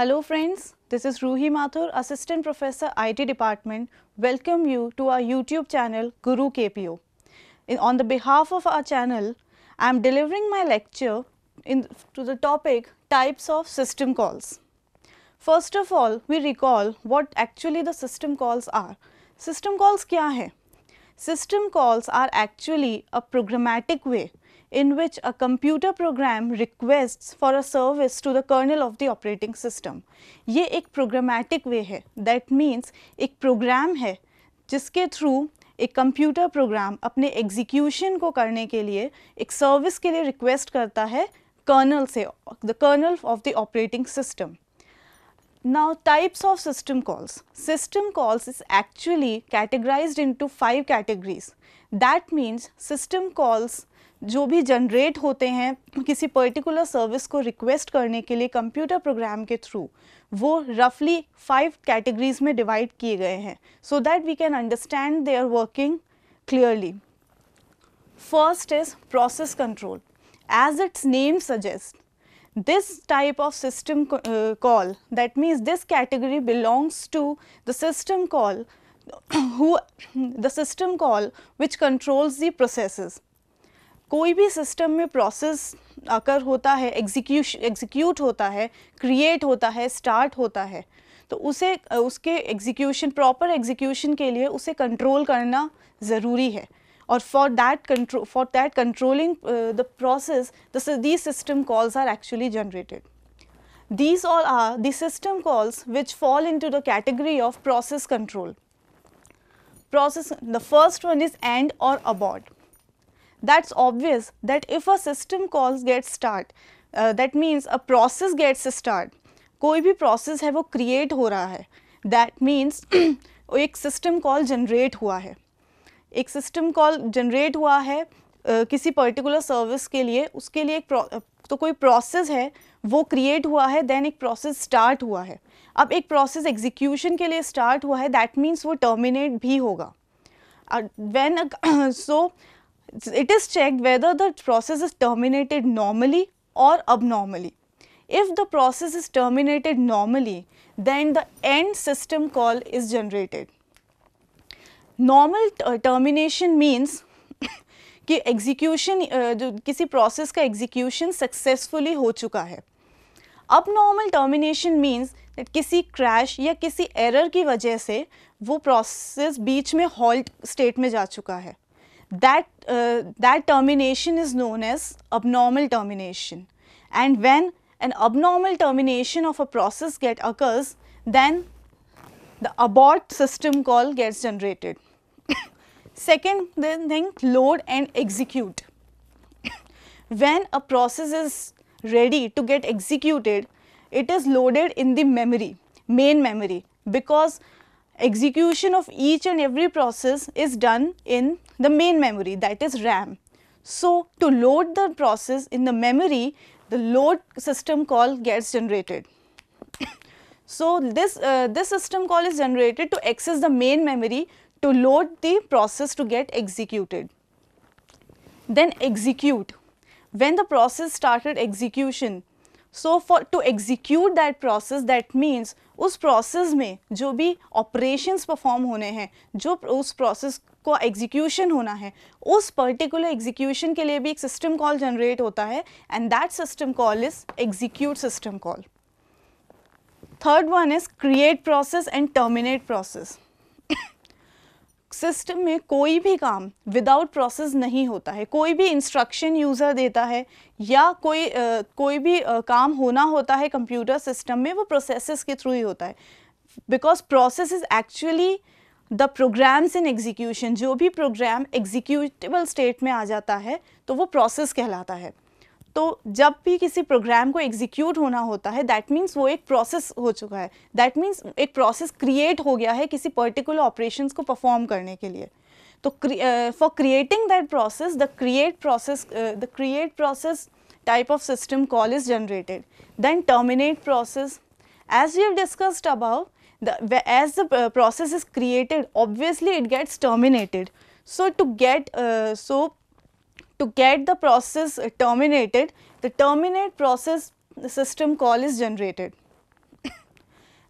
Hello friends, this is Ruhi Mathur, Assistant Professor IT Department. Welcome you to our YouTube channel Guru KPO. On the behalf of our channel, I am delivering my lecture to the topic types of system calls. First of all, we recall what actually the system calls are. System calls क्या है? System calls are actually a programmatic way in which a computer program requests for a service to the kernel of the operating system. ये एक programmatic way है. That means एक program है जिसके through एक computer program अपने execution को करने के लिए एक सर्विस के लिए रिक्वेस्ट करता है कर्नल से, the kernel of the operating system. Now types of system calls. System calls is actually categorized into 5 categories. That means system calls जो भी जनरेट होते हैं किसी पर्टिकुलर सर्विस को रिक्वेस्ट करने के लिए कंप्यूटर प्रोग्राम के थ्रू, वो रफली 5 कैटेगरीज में डिवाइड किए गए हैं so that we can understand their working clearly. First is process control. As its name suggest, this type of system call, that means this category belongs to the system call which controls the processes. कोई भी system में process अकर होता है, execute होता है, create होता है, start होता है, तो उसे उसके एग्जीक्यूशन, प्रॉपर एग्जीक्यूशन के लिए उसे कंट्रोल करना ज़रूरी है. Or for that controlling the process, these system calls are actually generated. These all are the system calls which fall into the category of process control. The first one is AND or abort. That's obvious that if a system calls gets start, that means a process gets start. कोई भी process है वो create हो रहा है. That means एक system call generate हुआ है. एक सिस्टम कॉल जनरेट हुआ है किसी पर्टिकुलर सर्विस के लिए, उसके लिए तो कोई प्रोसेस है वो क्रिएट हुआ है, देन एक प्रोसेस स्टार्ट हुआ है. अब एक प्रोसेस एग्जीक्यूशन के लिए स्टार्ट हुआ है, दैट मीन्स वो टर्मिनेट भी होगा. When so it is checked whether the process is terminated normally और abnormally. If the process is terminated normally, then the end system call is generated. Normal termination means कि execution जो किसी process का execution successfully हो चुका है. अब normal termination means that किसी क्रैश या किसी एरर की वजह से वो प्रोसेस बीच में हॉल्ट स्टेट में जा चुका है. That termination is known as abnormal termination. And when an abnormal termination of a process occurs, then the abort system call gets generated. Second thing, load and execute. When a process is ready to get executed, it is loaded in the memory, main memory, because execution of each and every process is done in the main memory, that is RAM. So to load the process in the memory, the load system call gets generated. So this system call is generated to access the main memory to load the process to get executed. Then execute. When the process started execution, so to execute that process, that means उस process में जो भी operations perform होने हैं, जो उस process को execution होना है, उस particular execution के लिए भी एक system call generate होता है, and that system call is execute system call. Third one is create process and terminate process. System में कोई भी काम विदाउट प्रोसेस नहीं होता है. कोई भी इंस्ट्रक्शन यूज़र देता है या कोई भी काम होना होता है कंप्यूटर सिस्टम में, वो प्रोसेसेस के थ्रू ही होता है. Because process is actually the programs in execution. जो भी प्रोग्राम एग्जीक्यूटेबल स्टेट में आ जाता है तो वो प्रोसेस कहलाता है. तो जब भी किसी प्रोग्राम को एग्जीक्यूट होना होता है, दैट मीन्स वो एक प्रोसेस हो चुका है. दैट मीन्स एक प्रोसेस क्रिएट हो गया है किसी पर्टिकुलर ऑपरेशंस को परफॉर्म करने के लिए. तो for creating that process, the create process type of system call is generated. Then terminate process. As we have discussed about, as the process is created, obviously it gets terminated. So to get the process terminated, the terminate process system call is generated.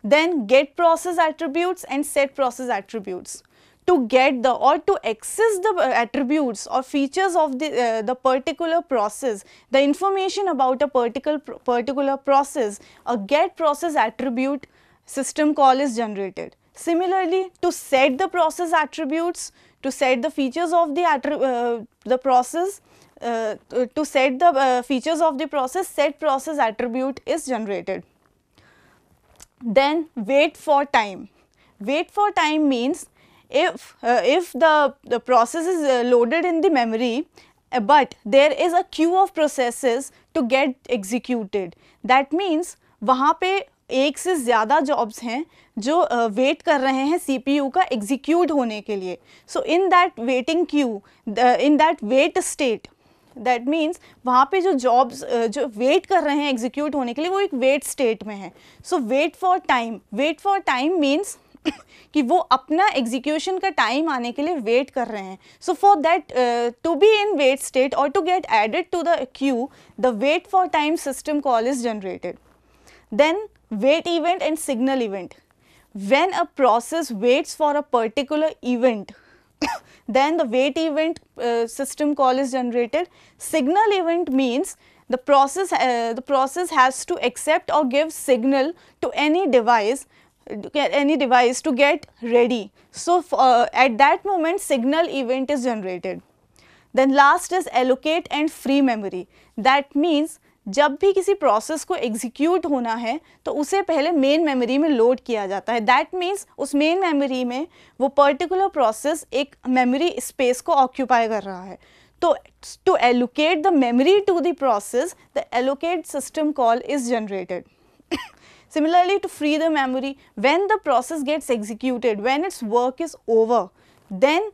Then get process attributes and set process attributes. To get the or to access the attributes or features of the particular process, the information about a particular process, a get process attribute system call is generated. Similarly, to set the process attributes, to set the features of the process, to set the features of the process, set process attribute is generated. Then wait for time. Wait for time means if the process is loaded in the memory, but there is a queue of processes to get executed, that means वहाँ पे एक से ज़्यादा jobs हैं जो wait कर रहे हैं CPU का एग्जीक्यूट होने के लिए. So in that waiting queue, in that wait state, that means वहाँ पे जो जॉब्स जो वेट कर रहे हैं एग्जीक्यूट होने के लिए वो एक वेट स्टेट में है. So wait for time, wait for time means कि वो अपना एग्जीक्यूशन का टाइम आने के लिए वेट कर रहे हैं. So for that to be in wait state और to get added to the queue, the wait for time system call is generated. Then wait event and signal event. When a process waits for a particular event, then the wait event system call is generated. Signal event means the process has to accept or give signal to any device to get ready. So at that moment signal event is generated. Then last is allocate and free memory. That means जब भी किसी process को execute होना है तो उसे पहले main memory में लोड किया जाता है. दैट मीन्स उस मेन मेमोरी में वो पर्टिकुलर प्रोसेस एक मेमोरी स्पेस को ऑक्यूपाई कर रहा है. तो to allocate the memory to the process, the allocate system call is generated. Similarly, to free the memory, when the process gets executed, when its work is over, then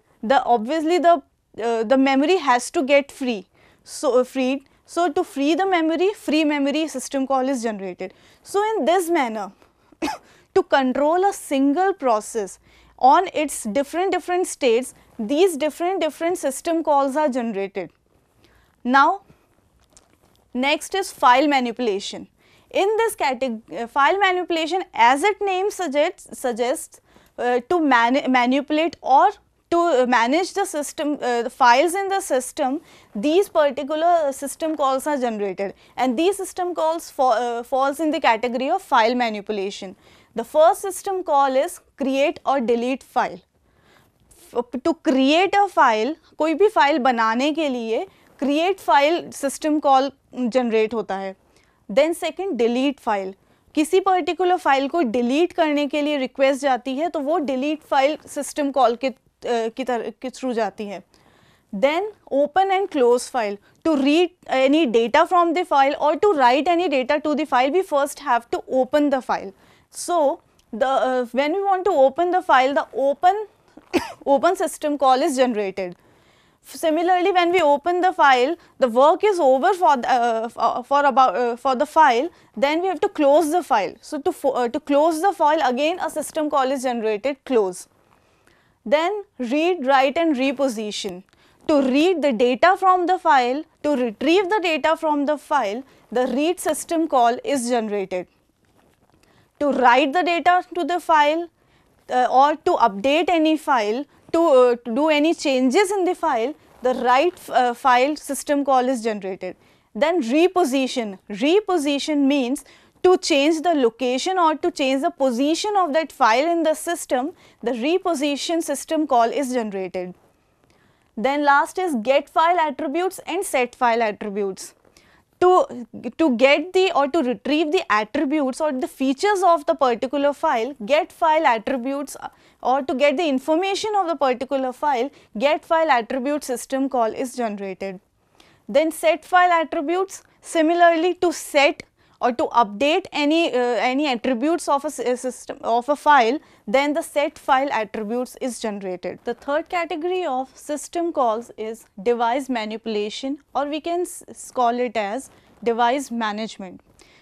obviously the memory has to get free. So freed. So to free the memory, free memory system call is generated. So in this manner, to control a single process on its different states, these different system calls are generated. Now next is file manipulation. In this category, file manipulation, as its name suggests to manipulate or to manage the system, the files in the system, these particular system calls are generated, and these system calls falls in the category of file manipulation. The first system call is create or delete file. To create a file, कोई भी file बनाने के लिए create file system call generate होता है. Then second, delete file. किसी particular file को delete करने के लिए रिक्वेस्ट जाती है तो वो डिलीट फाइल सिस्टम कॉल के थ्रू जाती है. Then open and close file. To read any data from the file और to write any data to the file, we first have to open the file. So when we want to open the file, the open system call is generated. Similarly, when we open the file, the work is over for the file, then we have to close the file. So to close the file, again a system call is generated, close. Then read, write and reposition. To read the data from the file, to retrieve the data from the file, the read system call is generated. To write the data to the file or to update any file, to do any changes in the file, the write file system call is generated. Then reposition. Reposition means to change the location or to change the position of that file in the system, the reposition system call is generated. Then last is get file attributes and set file attributes. To get the or to retrieve the attributes or the features of the particular file, get file attributes, or to get the information of the particular file, get file attribute system call is generated. Then set file attributes, similarly to set or to update any attributes of a system of a file, then the set file attributes is generated. The third category of system calls is device manipulation, or we can call it as device management.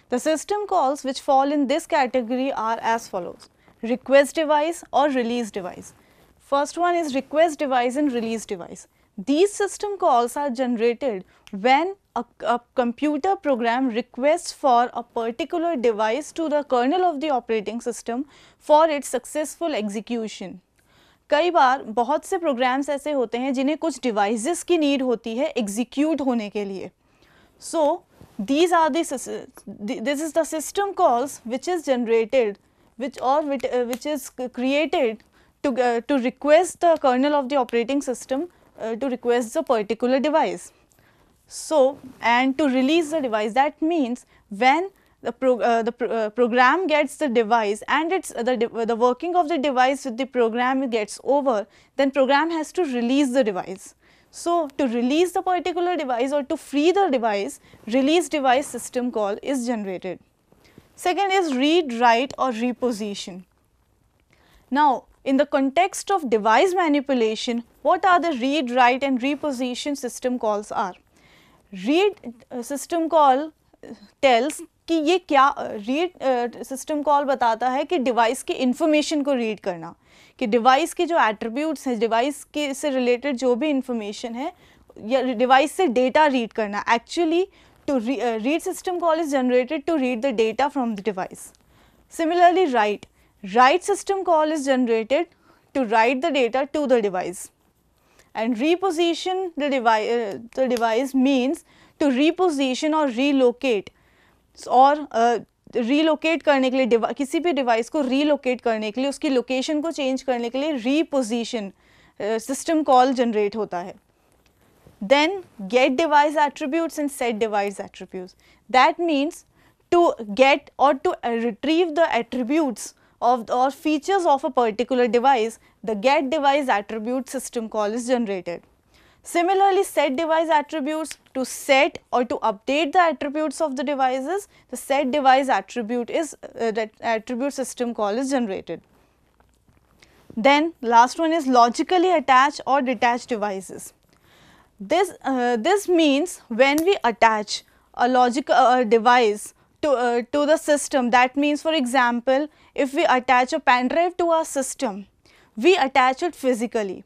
The system calls which fall in this category are as follows: request device or release device. First one is request device and release device. These system calls are generated when a computer program requests for a particular device to the kernel of the operating system for its successful execution. कई बार बहुत से programmes ऐसे होते हैं जिन्हें कुछ devices की need होती है एग्जीक्यूट होने के लिए. So these are this is the system calls which is generated which is created to request the kernel of the operating system to request the particular device. So, and to release the device, that means when the program gets the device and it's the working of the device with the program gets over, then program has to release the device. So, to release the particular device or to free the device, release device system call is generated. Second is read, write or reposition. Now, in the context of device manipulation, what are the read, write and reposition system calls are? Read system call tells कि ये क्या read system call बताता है कि device की information को read करना, कि device के जो attributes हैं, device के से related जो भी information है या device से data read करना. Actually, to read system call is generated to read the data from the device. Similarly, write system call is generated to write the data to the device. And reposition the device means to reposition or relocate और relocate करने के लिए किसी भी device को relocate करने के लिए उसकी location को change करने के लिए reposition system call generate होता है. Then get device attributes and set device attributes. That means to get or to retrieve the attributes of or features of a particular device, the get device attribute system call is generated. Similarly, set device attributes, to set or to update the attributes of the devices, the set device attribute is that attribute system call is generated. Then last one is logically attach or detach devices. This means when we attach a logical device to the system, that means for example, if we attach a pen drive to our system, we attach it physically,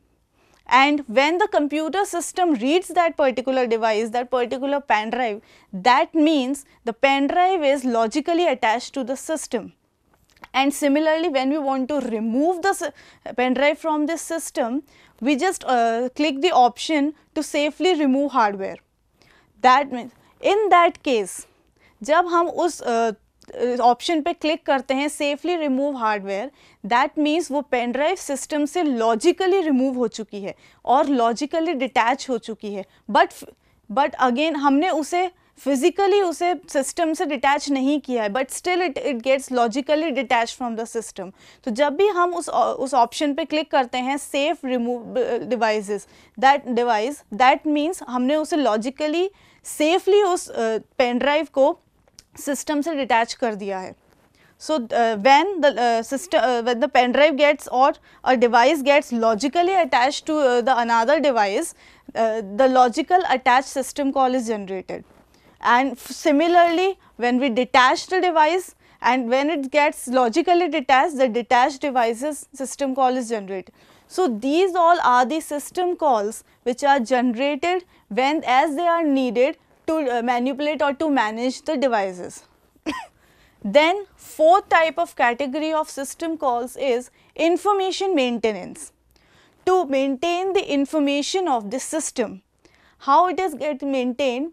and when the computer system reads that particular device, that particular pen drive, that means the pen drive is logically attached to the system. And similarly, when we want to remove the pen drive from this system, we just click the option to safely remove hardware. That means in that case, जब हम उस option पे click करते हैं safely remove hardware, that means वो pen drive system से logically remove हो चुकी है और लॉजिकली डिटैच हो चुकी है. बट अगेन हमने उसे फिजिकली उसे सिस्टम से डिटैच नहीं किया है, but still it gets logically detach from the system. तो जब भी हम उस ऑप्शन पे क्लिक करते हैं safe remove devices that means हमने उसे लॉजिकली सेफली उस पेन ड्राइव को सिस्टम से डिटैच कर दिया है. So when the pen drive gets or a device gets logically attached to the another device, the logical attached system call is generated. And similarly, when we detach the device and when it gets logically detached, the detached devices system call is generated. So these all are the system calls which are generated when as they are needed to manipulate or to manage the devices. Then fourth type of category of system calls is information maintenance. To maintain the information of the system, how it is get maintained?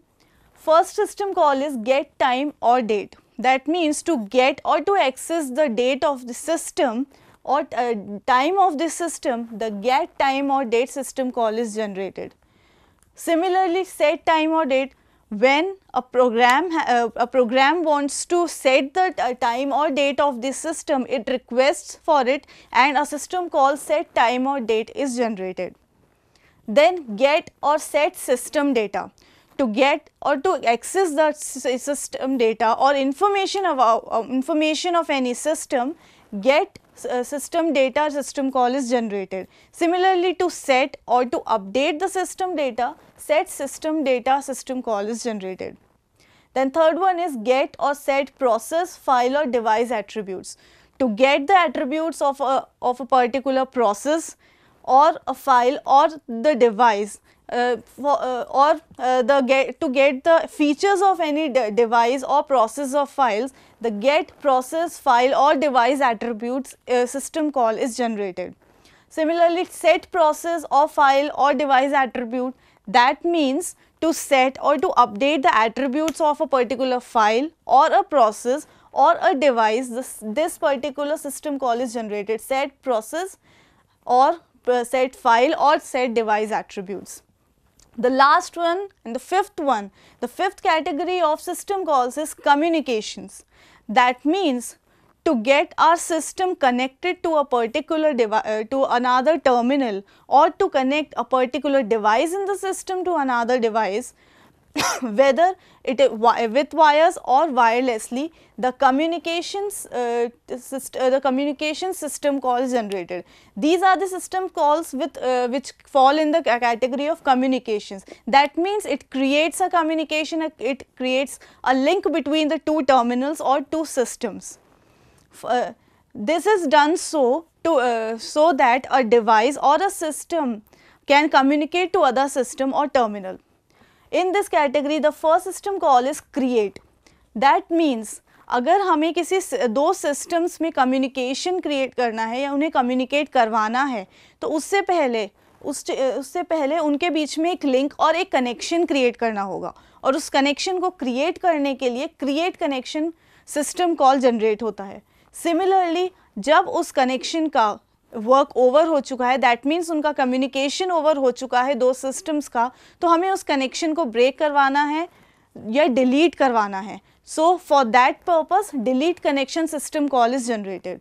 First system call is get time or date. That means to get or to access the date of the system or time of the system, the get time or date system call is generated. Similarly, set time or date, when a program wants to set the time or date of the system, it requests for it and a system call set time or date is generated. Then get or set system data. To get or to access the system data or information of any system, get system data system call is generated. Similarly, to set or to update the system data, set system data system call is generated. Then third one is get or set process, file or device attributes. To get the attributes of a particular process or a file or the device, to get the features of any device or process of files, the get process file or device attributes system call is generated. Similarly, set process or file or device attribute, that means to set or to update the attributes of a particular file or a process or a device. This particular system call is generated, set process or set file or set device attributes. The last one and the fifth one, the fifth category of system calls is communications. That means to get our system connected to a particular to another terminal, or to connect a particular device in the system to another device, whether it is with wires or wirelessly, the communication system call is generated. These are the system calls which fall in the category of communications. That means it creates a communication, it creates a link between the two terminals or two systems. This is done so that a device or a system can communicate to other system or terminal. In this category, the first system call is create. That means अगर हमें किसी दो systems में communication create करना है या उन्हें communicate करवाना है, तो उससे पहले उनके बीच में एक लिंक और एक कनेक्शन क्रिएट करना होगा, और उस कनेक्शन को क्रिएट करने के लिए create connection system call generate होता है. सिमिलरली, जब उस कनेक्शन का वर्क ओवर हो चुका है, दैट मीन्स उनका कम्युनिकेशन ओवर हो चुका है दो सिस्टम्स का, तो हमें उस कनेक्शन को ब्रेक करवाना है या डिलीट करवाना है. सो for that purpose delete connection system call is generated.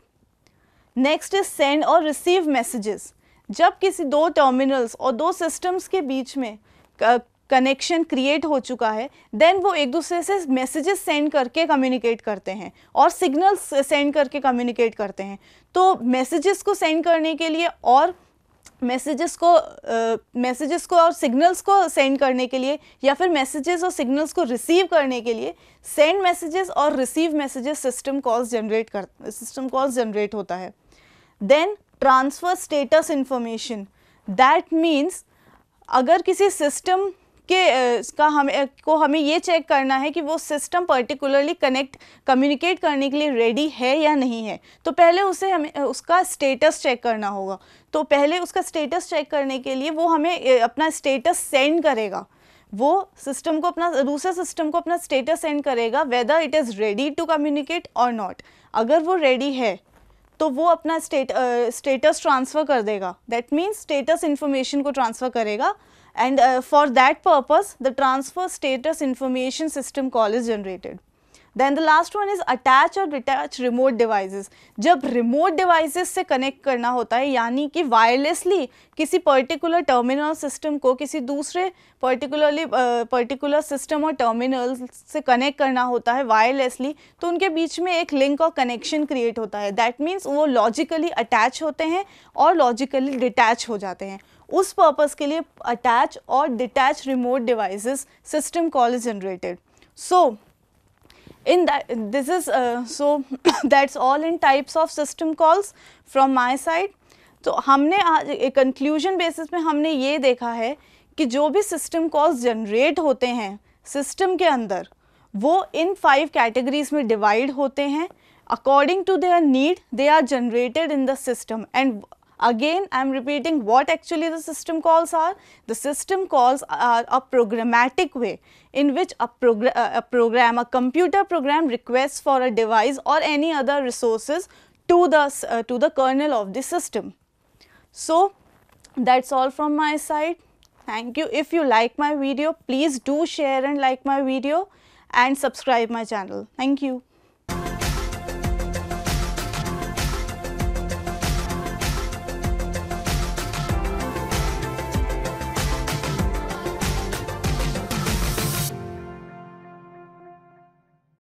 Next is send और रिसीव मैसेजेस. जब किसी दो टर्मिनल्स और दो सिस्टम्स के बीच में कनेक्शन क्रिएट हो चुका है, देन वो एक दूसरे से मैसेजेस सेंड करके कम्युनिकेट करते हैं और सिग्नल्स सेंड करके कम्युनिकेट करते हैं. तो मैसेजेस को सेंड करने के लिए और मैसेजेस को और सिग्नल्स को सेंड करने के लिए, या फिर मैसेजेस और सिग्नल्स को रिसीव करने के लिए सेंड मैसेजेस और receive messages system calls generate होता है. Then transfer status information. That means अगर किसी सिस्टम हमें ये चेक करना है कि वो सिस्टम पर्टिकुलरली कम्युनिकेट करने के लिए रेडी है या नहीं है, तो पहले हमें उसका स्टेटस चेक करना होगा. तो पहले उसका स्टेटस चेक करने के लिए वो हमें अपना स्टेटस सेंड करेगा, वो सिस्टम को दूसरे सिस्टम को अपना स्टेटस सेंड करेगा, whether it is ready to communicate और नॉट. अगर वो रेडी है तो वो अपना स्टेटस ट्रांसफ़र कर देगा. दैट मीन्स स्टेटस इन्फॉर्मेशन को ट्रांसफ़र करेगा, and for that purpose the transfer status information system call is generated. Then the last one is attach or detach remote devices. जब remote devices से connect करना होता है, यानी कि wirelessly किसी particular terminal system को किसी दूसरे particular system और terminal से connect करना होता है wirelessly, तो उनके बीच में एक link और connection create होता है. That means वो logically attach होते हैं और logically detach हो जाते हैं. उस पर्पस के लिए अटैच और detach remote devices system call is generated. So in that this is so that's all in types of system calls from my side. तो हमने आज कंक्लूजन बेसिस में हमने ये देखा है कि जो भी सिस्टम कॉल्स जनरेट होते हैं सिस्टम के अंदर, वो इन 5 कैटेगरीज में डिवाइड होते हैं. According to their need they are generated in the system. And again I am repeating what actually the system calls are. The system calls are a programmatic way in which a computer program requests for a device or any other resources to the kernel of the system. So that's all from my side. Thank you. If you like my video, please do share and like my video and subscribe my channel. Thank you.